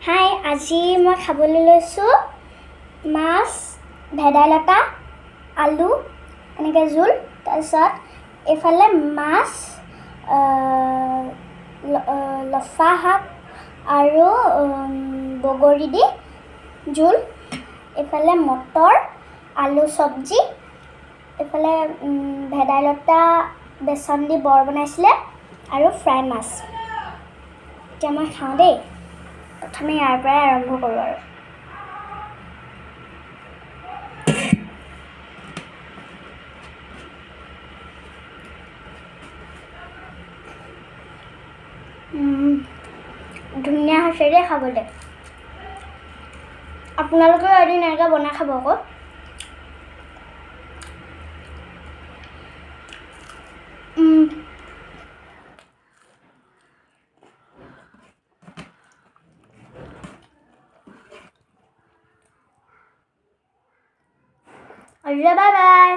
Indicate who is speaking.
Speaker 1: হাই, আজি মই খাবলৈ লৈছোঁ মাছ, ভেদাইলতা, আলু এনেকৈ জোল। তাৰপিছত এইফালে মাছ, লফা শাক আৰু বগৰী দি জোল। এইফালে মটৰ, আলু চব্জি। এইফালে ভেদাইলতা বেচন দি বৰ বনাইছিলে আৰু ফ্ৰাই মাছ। এতিয়া মই খাওঁ দেই। প্ৰথমে ইয়াৰ পৰাই আৰম্ভ কৰোঁ আৰু ধুনীয়া হৈছে দেই খাবলৈ। আপোনালোকেও এদিন এনেকৈ বনাই খাব আকৌ। Bye bye.